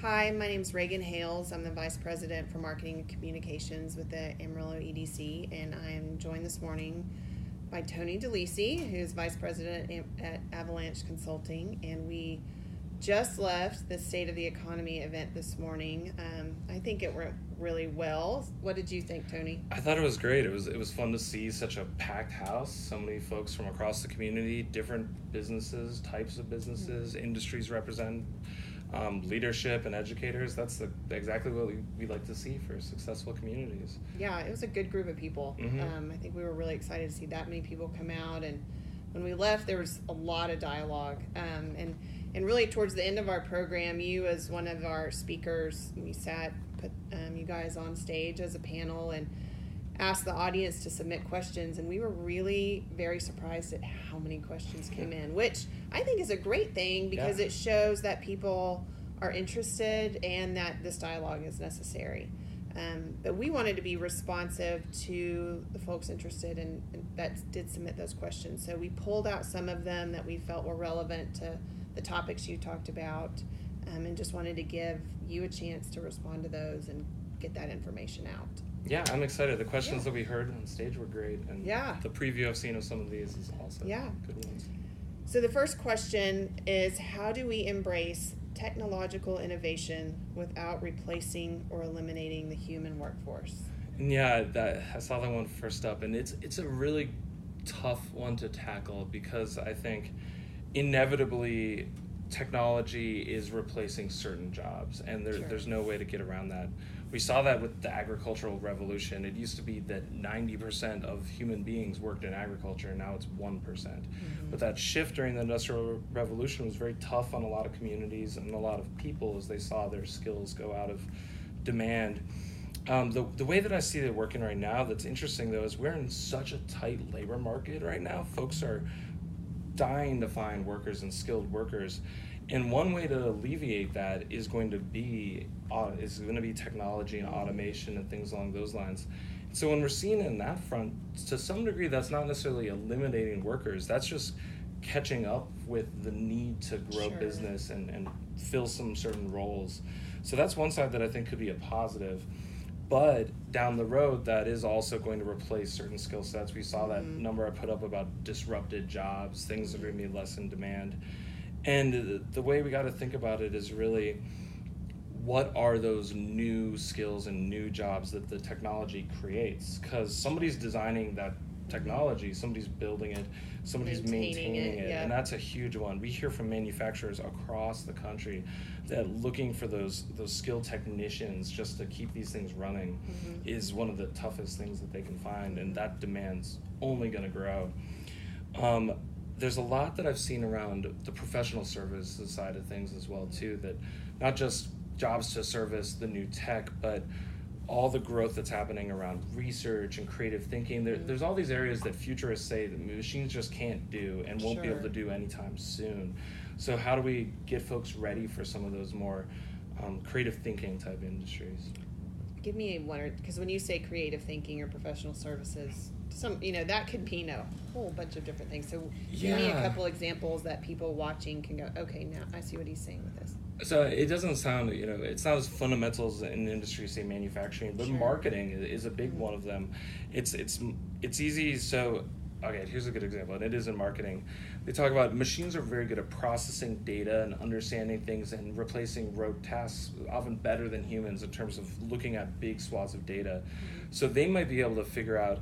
Hi, my name is Reagan Hales. I'm the Vice President for Marketing and Communications with the Amarillo EDC, and I am joined this morning by Tony DeLisi, who's Vice President at Avalanche Consulting, and we just left the State of the Economy event this morning. I think it went really well. What did you think, Tony? I thought it was great. It was fun to see such a packed house, so many folks from across the community, different businesses, types of businesses, industries represented. Leadership and educators, that's exactly what we like to see for successful communities. Yeah, it was a good group of people. Mm-hmm. I think we were really excited to see that many people come out, and when we left there was a lot of dialogue, and really towards the end of our program, you as one of our speakers, we put you guys on stage as a panel and asked the audience to submit questions, and we were really very surprised at how many questions came in, which I think is a great thing because it shows that people are interested and that this dialogue is necessary. But we wanted to be responsive to the folks interested and that did submit those questions. So we pulled out some of them that we felt were relevant to the topics you talked about, and just wanted to give you a chance to respond to those and get that information out. Yeah, I'm excited. The questions that we heard on stage were great, and the preview I've seen of some of these is also good ones. So the first question is, how do we embrace technological innovation without replacing or eliminating the human workforce? And I saw that one first up, and it's a really tough one to tackle because I think inevitably technology is replacing certain jobs, and there's no way to get around that. We saw that with the agricultural revolution. It used to be that 90% of human beings worked in agriculture, and now it's 1%. But that shift during the Industrial Revolution was very tough on a lot of communities and a lot of people as they saw their skills go out of demand. The way that I see it working right now that's interesting, though, is we're in such a tight labor market right now. Folks are dying to find workers and skilled workers. And one way to alleviate that is going to be technology and automation and things along those lines. So when we're seeing it in that front, to some degree, that's not necessarily eliminating workers. That's just catching up with the need to grow business and fill some certain roles. So that's one side that I think could be a positive. But down the road, that is also going to replace certain skill sets. We saw that number I put up about disrupted jobs, things that are going to be less in demand. And the way we got to think about it is really, what are those new skills and new jobs that the technology creates? Because somebody's designing that technology, somebody's building it, somebody's maintaining it, and that's a huge one. We hear from manufacturers across the country that looking for those skilled technicians just to keep these things running is one of the toughest things that they can find, and that demand's only going to grow. There's a lot that I've seen around the professional services side of things as well too, that not just jobs to service the new tech, but all the growth that's happening around research and creative thinking. There's all these areas that futurists say that machines just can't do and won't be able to do anytime soon. So how do we get folks ready for some of those more creative thinking type industries? Give me one, because when you say creative thinking or professional services, that could mean a whole bunch of different things. So give me a couple examples that people watching can go, okay, now I see what he's saying with this. So it doesn't sound, it's not as fundamental as in the industry, say manufacturing, but marketing is a big one of them. It's easy. So, okay, here's a good example, and it is in marketing. They talk about machines are very good at processing data and understanding things and replacing rote tasks often better than humans in terms of looking at big swaths of data. So they might be able to figure out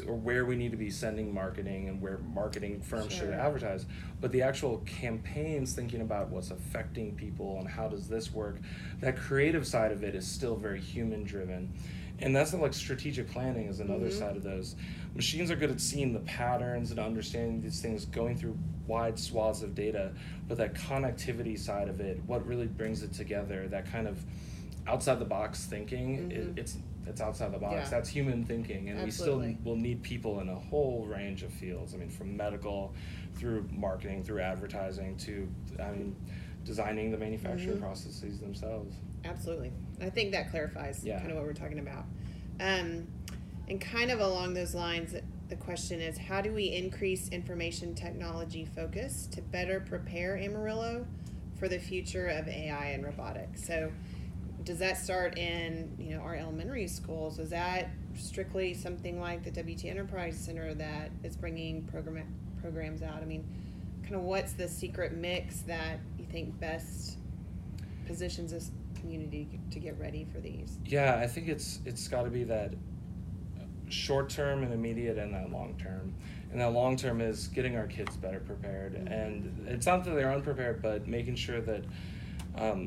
or where we need to be sending marketing and where marketing firms should advertise. But the actual campaigns, thinking about what's affecting people and how does this work, that creative side of it is still very human driven. And that's like strategic planning is another side of those. Machines are good at seeing the patterns and understanding these things going through wide swaths of data, but that connectivity side of it, what really brings it together, that kind of outside the box thinking, it's outside the box. Yeah. That's human thinking, and we still will need people in a whole range of fields. I mean, from medical through marketing, through advertising to designing the manufacturing processes themselves. Absolutely. I think that clarifies kind of what we're talking about. And kind of along those lines, the question is, how do we increase information technology focus to better prepare Amarillo for the future of AI and robotics. So does that start in, our elementary schools? Is that strictly something like the WT Enterprise Center that is bringing programs out? I mean, kind of what's the secret mix that you think best positions this community to get ready for these? Yeah, I think it's got to be that short term and immediate and that long term. And that long term is getting our kids better prepared. Mm-hmm. And it's not that they're unprepared, but making sure that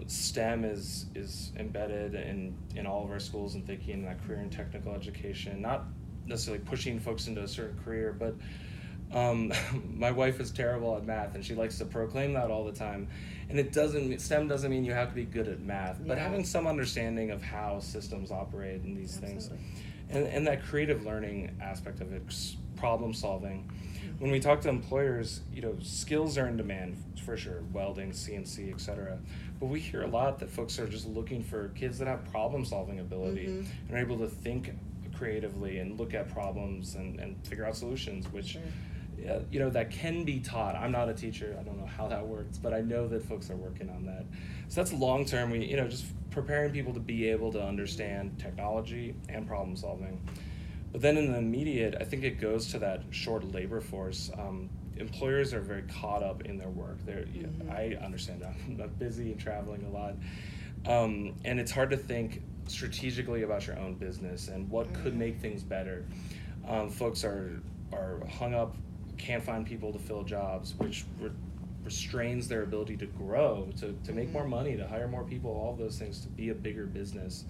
STEM is embedded in all of our schools and thinking that career and technical education, not necessarily pushing folks into a certain career, but my wife is terrible at math and she likes to proclaim that all the time. And STEM doesn't mean you have to be good at math, but having some understanding of how systems operate and these things. And that creative learning aspect of it, problem solving. When we talk to employers, skills are in demand for sure, welding, CNC, etc. But we hear a lot that folks are just looking for kids that have problem solving ability and are able to think creatively and look at problems and figure out solutions, which that can be taught. I'm not a teacher. I don't know how that works, but I know that folks are working on that. So that's long term. We, just preparing people to be able to understand technology and problem solving. But then in the immediate, I think it goes to that short labor force. Employers are very caught up in their work. I understand I'm busy and traveling a lot. And it's hard to think strategically about your own business and what could make things better. Folks are hung up, can't find people to fill jobs, which restrains their ability to grow, to make more money, to hire more people, all of those things, to be a bigger business.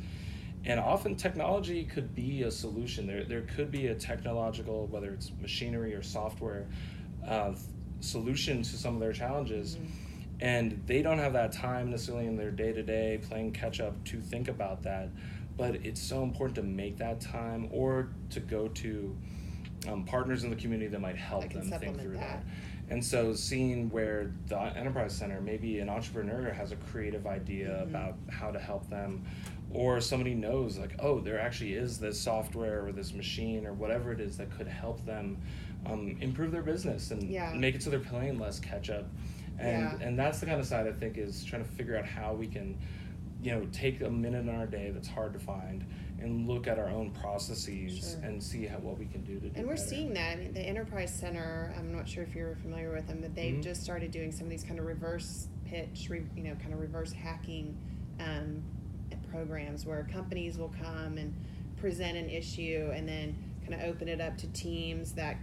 And often technology could be a solution. There could be a technological, whether it's machinery or software, solution to some of their challenges. And they don't have that time necessarily in their day-to-day playing catch-up to think about that. But it's so important to make that time or to go to partners in the community that might help them think through that. And so seeing where the Enterprise Center, maybe an entrepreneur has a creative idea about how to help them, or somebody knows like, oh, there actually is this software or this machine or whatever it is that could help them improve their business and make it so they're playing less catch up. And that's the kind of side I think is trying to figure out how we can, take a minute in our day that's hard to find and look at our own processes and see what we can do to do And we're better. seeing that. I mean, the Enterprise Center, I'm not sure if you're familiar with them, but they've just started doing some of these kind of reverse pitch, kind of reverse hacking programs where companies will come and present an issue and then kind of open it up to teams that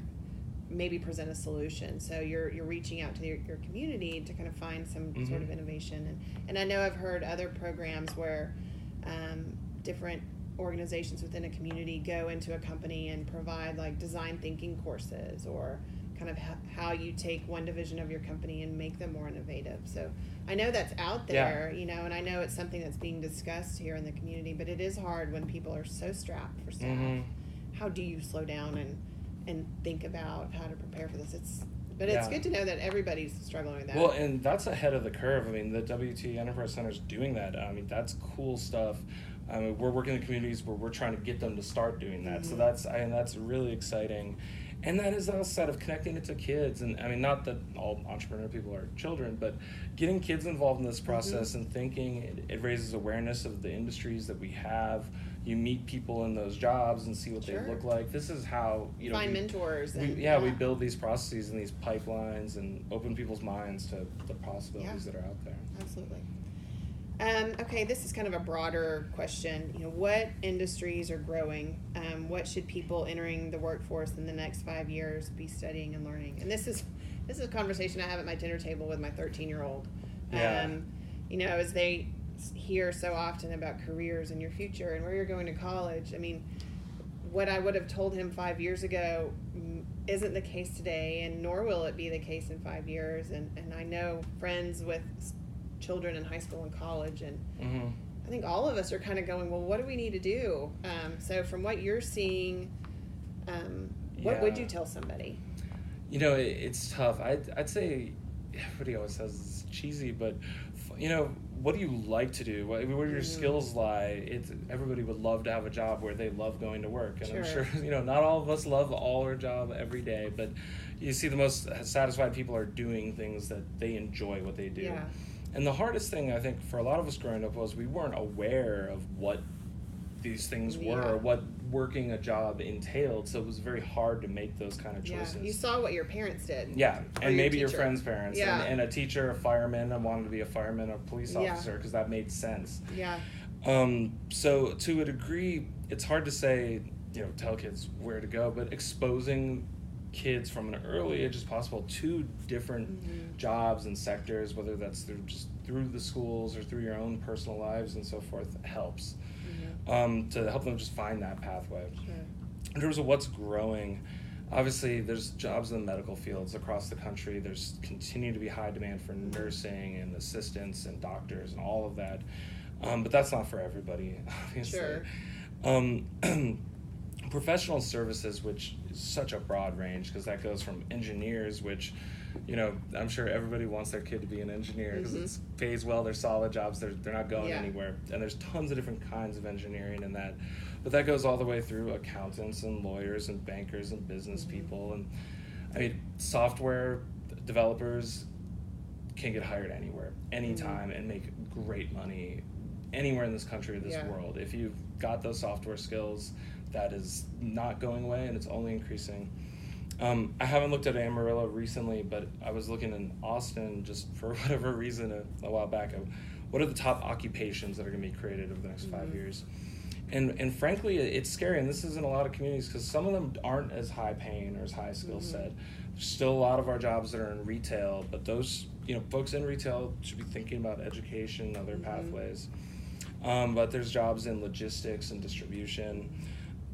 maybe present a solution. So you're reaching out to your community to kind of find some sort of innovation. And I know I've heard other programs where different organizations within a community go into a company and provide like design thinking courses or kind of how you take one division of your company and make them more innovative. So I know that's out there, and I know it's something that's being discussed here in the community, but it is hard when people are so strapped for staff. How do you slow down and think about how to prepare for this? It's good to know that everybody's struggling with that. Well, and that's ahead of the curve. I mean, the WT Enterprise Center is doing that. I mean, that's cool stuff. I mean, we're working in communities where we're trying to get them to start doing that. So that's really exciting. And that is a set of connecting it to kids. And I mean, not that all entrepreneur people are children, but getting kids involved in this process and thinking, it raises awareness of the industries that we have. You meet people in those jobs and see what they look like. This is how, find mentors. We build these processes and these pipelines and open people's minds to the possibilities that are out there. Absolutely. Okay, this is kind of a broader question. What industries are growing? What should people entering the workforce in the next 5 years be studying and learning? And this is a conversation I have at my dinner table with my 13-year-old. As they hear so often about careers and your future and where you're going to college. I mean, what I would have told him 5 years ago isn't the case today, and nor will it be the case in 5 years. And I know friends with children in high school and college, and I think all of us are kind of going, well, what do we need to do? So from what you're seeing, what would you tell somebody? It's tough. I'd say, everybody always says it's cheesy, but what do you like to do? Where do your skills lie? Everybody would love to have a job where they love going to work, and I'm sure not all of us love all our job every day, but you see the most satisfied people are doing things that they enjoy what they do. And the hardest thing, I think, for a lot of us growing up was we weren't aware of what these things were, or what working a job entailed, so it was very hard to make those kind of choices. You saw what your parents did. And maybe your friends' parents, and a teacher, a fireman, and wanted to be a fireman, a police officer, because that made sense. So to a degree, it's hard to say, tell kids where to go, but exposing kids from an early age as possible to different jobs and sectors, whether that's through the schools or through your own personal lives and so forth, helps. To help them just find that pathway. In terms of what's growing, obviously there's jobs in the medical fields across the country. There's continue to be high demand for nursing and assistants and doctors and all of that. But that's not for everybody, obviously. Professional services, which is such a broad range, because that goes from engineers, which, I'm sure everybody wants their kid to be an engineer because it pays well, they're solid jobs, they're not going anywhere. And there's tons of different kinds of engineering in that. But that goes all the way through accountants and lawyers and bankers and business people. And I mean, software developers can get hired anywhere, anytime, and make great money anywhere in this country or this world. If you've got those software skills, that is not going away, and it's only increasing. I haven't looked at Amarillo recently, but I was looking in Austin just for whatever reason a while back. What are the top occupations that are going to be created over the next 5 years? And frankly, it's scary, and this is in a lot of communities, because some of them aren't as high paying or as high skill set. There's still a lot of our jobs that are in retail, but those folks in retail should be thinking about education, other pathways. But there's jobs in logistics and distribution.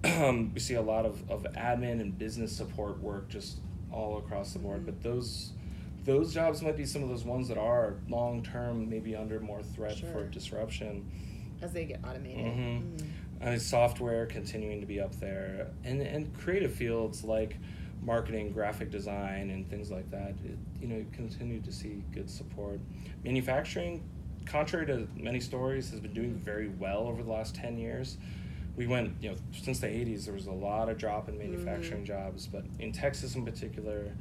We see a lot of admin and business support work just all across the board, but those jobs might be some of those ones that are long-term, maybe under more threat for disruption. As they get automated. Software continuing to be up there, and creative fields like marketing, graphic design, and things like that, you continue to see good support. Manufacturing, contrary to many stories, has been doing very well over the last 10 years. We went, since the 80s, there was a lot of drop in manufacturing jobs, but in Texas in particular,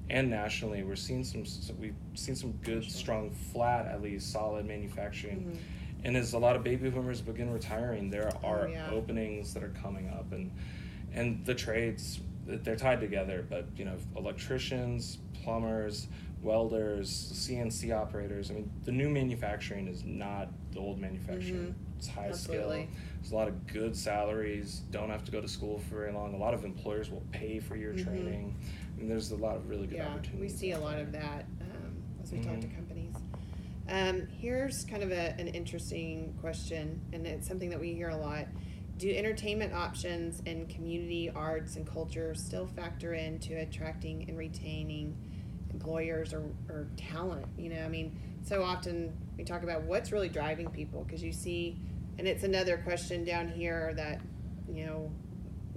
and nationally, we've seen some good, strong, flat, at least, solid manufacturing. And as a lot of baby boomers begin retiring, there are openings that are coming up, and the trades, they're tied together, but electricians, plumbers, welders, CNC operators. I mean, the new manufacturing is not the old manufacturing. It's high skill. There's a lot of good salaries. Don't have to go to school for very long. A lot of employers will pay for your training. I mean, there's a lot of really good opportunities. We see a lot of that as we talk to companies. Here's kind of an interesting question, and it's something that we hear a lot. Do entertainment options and community arts and culture still factor into attracting and retaining employers or talent? I mean, so often we talk about what's really driving people, because you see, and it's another question down here that,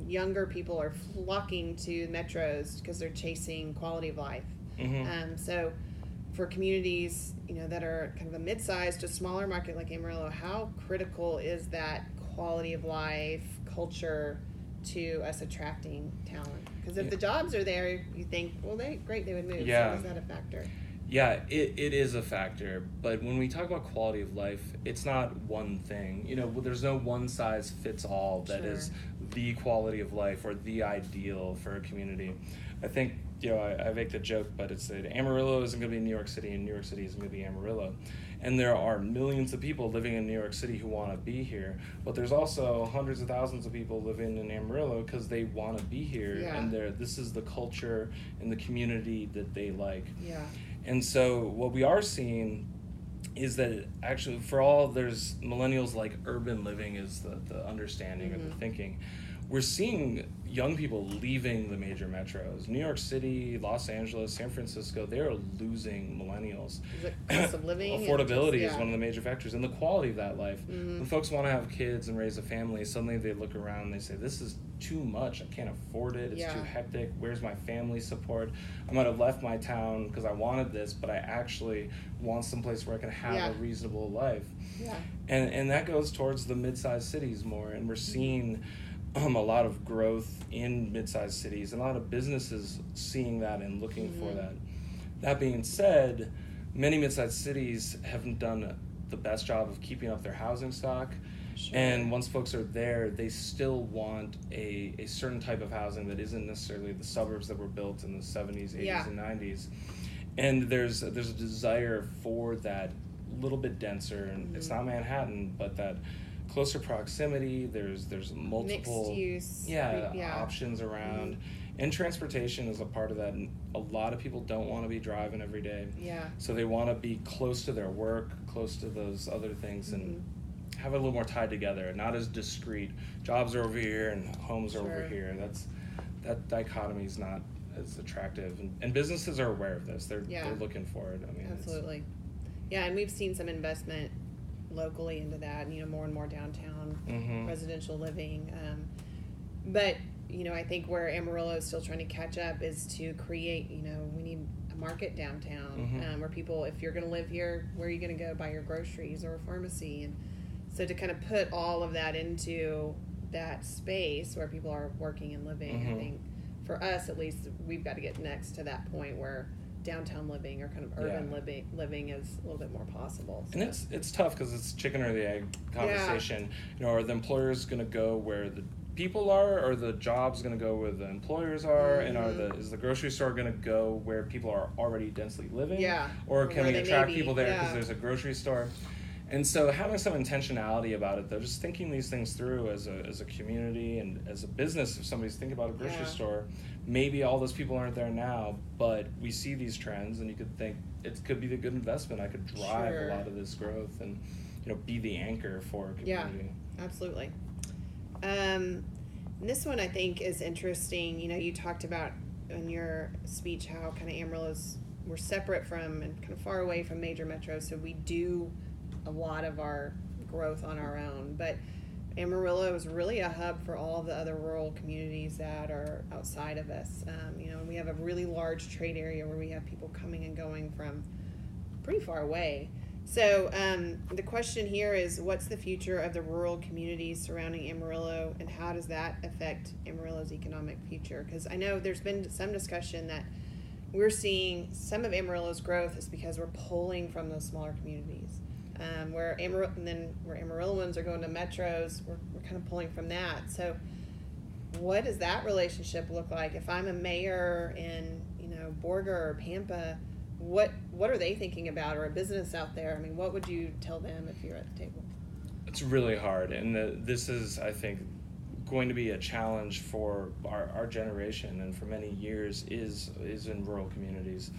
younger people are flocking to metros because they're chasing quality of life. So for communities, that are kind of a mid-sized to smaller market like Amarillo, how critical is that quality of life culture to us attracting talent? Because if the jobs are there, you think, well, they would move. So is that a factor? Yeah, it is a factor, but when we talk about quality of life, it's not one thing. There's no one size fits all that is the quality of life or the ideal for a community. I think, I make the joke, but it's that Amarillo isn't going to be New York City, and New York City isn't going to be Amarillo. And there are millions of people living in New York City who want to be here, but there's also hundreds of thousands of people living in Amarillo because they want to be here, and this is the culture and the community that they like. And so what we are seeing is that actually there's millennials like urban living is the understanding or the thinking. We're seeing young people leaving the major metros. New York City, Los Angeles, San Francisco, they're losing millennials. Is it cost of living? Affordability is one of the major factors, and the quality of that life. When folks want to have kids and raise a family, suddenly they look around and they say, this is too much. I can't afford it. It's too hectic. Where's my family support? I might have left my town because I wanted this, but I actually want someplace where I can have a reasonable life. And that goes towards the mid-sized cities more, and we're seeing a lot of growth in mid-sized cities, and a lot of businesses seeing that and looking for that. That being said, many mid-sized cities haven't done the best job of keeping up their housing stock. Sure. And once folks are there, they still want a certain type of housing that isn't necessarily the suburbs that were built in the 70s, 80s, and 90s. And there's a desire for that little bit denser, and it's not Manhattan, but that closer proximity. There's multiple mixed use options around. And transportation is a part of that, and a lot of people don't want to be driving every day. Yeah. So they want to be close to their work, close to those other things, and have it a little more tied together, not as discrete. Jobs are over here and homes are over here. That dichotomy is not as attractive, and businesses are aware of this. They're looking for it. I mean, absolutely. Yeah, and we've seen some investment locally into that, more and more downtown residential living. But I think where Amarillo is still trying to catch up is to create, we need a market downtown where people, if you're going to live here, where are you going to go buy your groceries or a pharmacy? And so to kind of put all of that into that space where people are working and living, I think for us at least, we've got to get next to that point where downtown living or kind of urban living is a little bit more possible. So. And it's tough because it's chicken or the egg conversation. Are the employers going to go where the people are, or the jobs going to go where the employers are, and is the grocery store going to go where people are already densely living, or can we attract people there because there's a grocery store? And so having some intentionality about it, though, just thinking these things through as a community and as a business. If somebody's thinking about a grocery store, maybe all those people aren't there now, but we see these trends, and you could think it could be a good investment. I could drive a lot of this growth and be the anchor for a community. Yeah, absolutely. This one I think is interesting. You talked about in your speech how kind of Amarillo's, we're separate from and kind of far away from major metros, so we do a lot of our growth on our own. But Amarillo is really a hub for all the other rural communities that are outside of us. We have a really large trade area where we have people coming and going from pretty far away. So the question here is, what's the future of the rural communities surrounding Amarillo, and how does that affect Amarillo's economic future? Because I know there's been some discussion that we're seeing some of Amarillo's growth is because we're pulling from those smaller communities. Where Amarilloans are going to metros, we're kind of pulling from that. So what does that relationship look like? If I'm a mayor in Borger or Pampa, what are they thinking about, or a business out there? I mean, what would you tell them if you're at the table? It's really hard, and this is, I think, going to be a challenge for our generation, and for many years is in rural communities.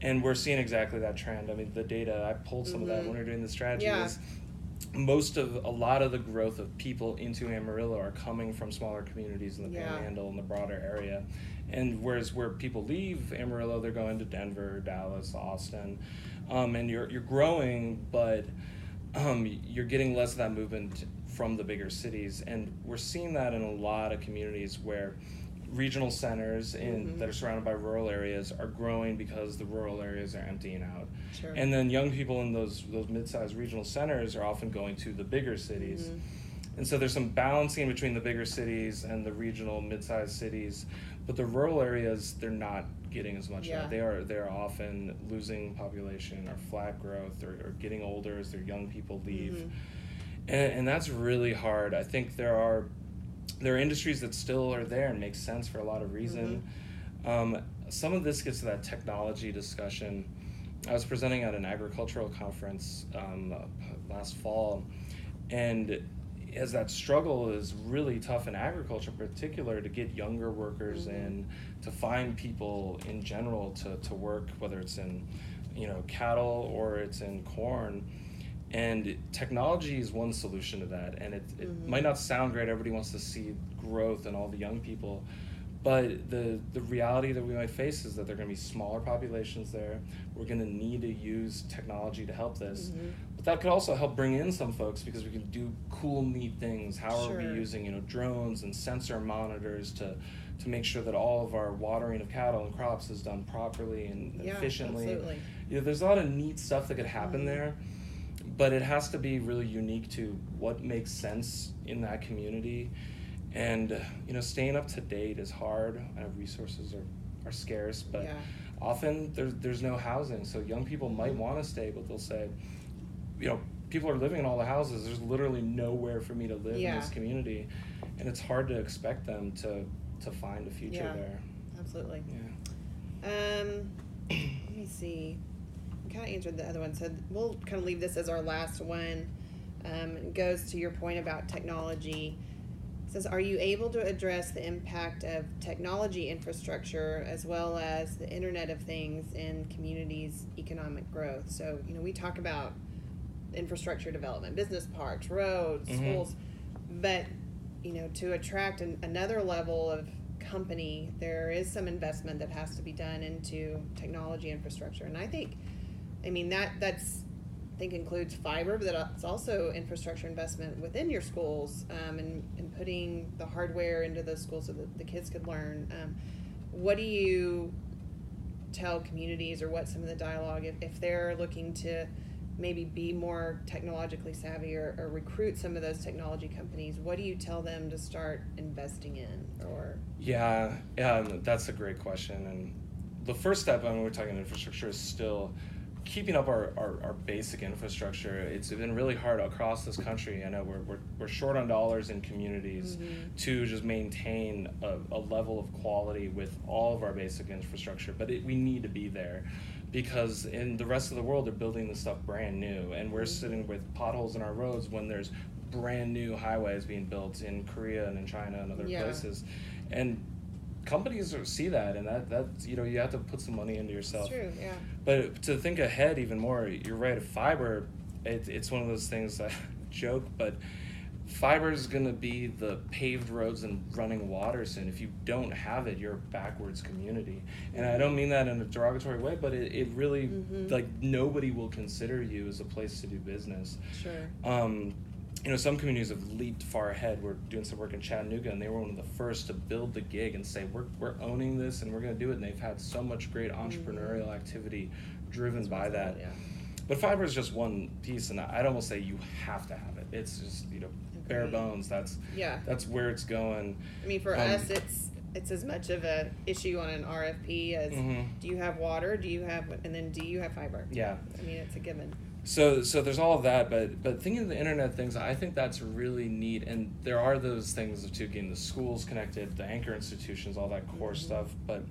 And we're seeing exactly that trend. I mean, the data, I pulled some of that when we were doing the strategy, is a lot of the growth of people into Amarillo are coming from smaller communities in the Panhandle and the broader area. And whereas where people leave Amarillo, they're going to Denver, Dallas, Austin, and you're growing, but you're getting less of that movement from the bigger cities. And we're seeing that in a lot of communities where regional centers that are surrounded by rural areas are growing because the rural areas are emptying out. Sure. And then young people in those mid-sized regional centers are often going to the bigger cities. And so there's some balancing between the bigger cities and the regional mid-sized cities, but the rural areas, they're not getting as much. They're often losing population or flat growth or getting older as their young people leave. And that's really hard. I think there are industries that still are there and make sense for a lot of reason. Some of this gets to that technology discussion. I was presenting at an agricultural conference last fall, and as that struggle is really tough in agriculture in particular to get younger workers in, to find people in general to work, whether it's in cattle or it's in corn. And technology is one solution to that, and it might not sound great. Everybody wants to see growth and all the young people, but the reality that we might face is that there are going to be smaller populations there. We're going to need to use technology to help this, but that could also help bring in some folks because we can do cool, neat things. How are we using drones and sensor monitors to make sure that all of our watering of cattle and crops is done properly and efficiently? Absolutely. There's a lot of neat stuff that could happen there. But it has to be really unique to what makes sense in that community. And, staying up to date is hard. Resources are scarce, but often there's no housing, so young people might want to stay, but they'll say, people are living in all the houses. There's literally nowhere for me to live in this community, and it's hard to expect them to find a future there. Absolutely. Yeah. Let me see. We kind of answered the other one, so we'll kind of leave this as our last one. It goes to your point about technology. It says, are you able to address the impact of technology infrastructure as well as the Internet of Things in communities' economic growth? So, we talk about infrastructure development, business parks, roads, schools, but, to attract another level of company, there is some investment that has to be done into technology infrastructure. And I think, that's includes fiber, but it's also infrastructure investment within your schools, and putting the hardware into those schools so that the kids could learn. What do you tell communities, or what's some of the dialogue if they're looking to maybe be more technologically savvy or recruit some of those technology companies? What do you tell them to start investing in? Or that's a great question. And the first step when we're talking infrastructure is still keeping up our basic infrastructure. It's been really hard across this country. I know we're short on dollars in communities to just maintain a level of quality with all of our basic infrastructure, but we need to be there, because in the rest of the world they're building this stuff brand new, and we're sitting with potholes in our roads when there's brand new highways being built in Korea and in China and other places. And companies see that, and that's you have to put some money into yourself. It's true, yeah. But to think ahead even more, you're right. Fiber, it's one of those things that joke, but fiber is going to be the paved roads and running water soon. If you don't have it, you're a backwards community. And I don't mean that in a derogatory way, but it really like nobody will consider you as a place to do business. Sure. Some communities have leaped far ahead. We're doing some work in Chattanooga, and they were one of the first to build the gig and say, we're owning this and we're going to do it. And they've had so much great entrepreneurial activity driven by that. Yeah. But fiber is just one piece, and I'd almost say you have to have it. It's just, bare bones. That's where it's going. For us, it's as much of a issue on an RFP as do you have water, and then do you have fiber? Yeah. It's a given. So there's all of that, but thinking of the Internet of Things, I think that's really neat, and there are those things too, getting the schools connected, the anchor institutions, all that core stuff, but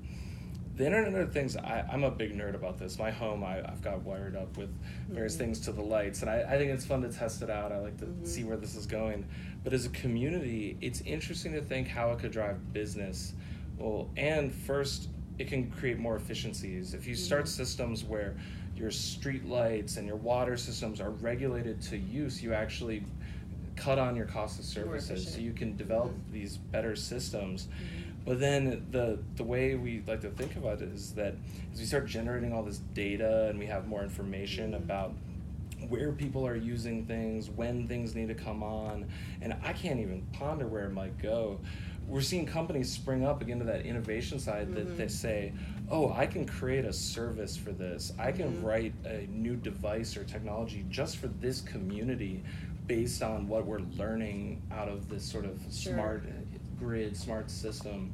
the Internet of Things, I'm a big nerd about this. My home, I've got wired up with various things to the lights, and I think it's fun to test it out. I like to see where this is going. But as a community, it's interesting to think how it could drive business. Well, and first, it can create more efficiencies. If you start systems where your street lights and your water systems are regulated to use, you actually cut on your cost of services, so you can develop these better systems. But then the way we like to think about it is that as we start generating all this data and we have more information about where people are using things, when things need to come on, and I can't even ponder where it might go. We're seeing companies spring up again to that innovation side that they say, oh, I can create a service for this. I can write a new device or technology just for this community based on what we're learning out of this sort of smart grid, smart system.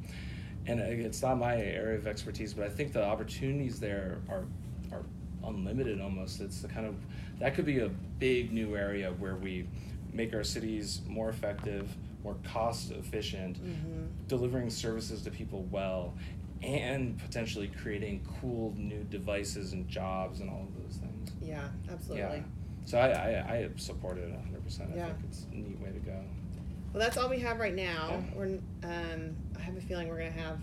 And it's not my area of expertise, but I think the opportunities there are unlimited almost. It's the kind of, that could be a big new area where we make our cities more effective, more cost efficient, delivering services to people well, and potentially creating cool new devices and jobs and all of those things. Yeah, absolutely. Yeah. So I support it 100%. I think it's a neat way to go. Well, that's all we have right now. We're I have a feling we're going to have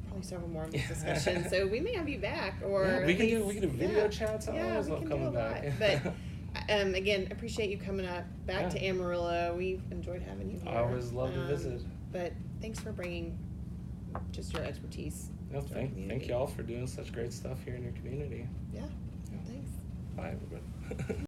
probably several more of these discussions, so we may have you back, or we can do video chats. I always love coming back. But again, appreciate you coming back to Amarillo. We've enjoyed having you here. I always love to visit. But thanks for bringing just your expertise. No, thank y'all for doing such great stuff here in your community. Yeah. Thanks. Bye, everybody.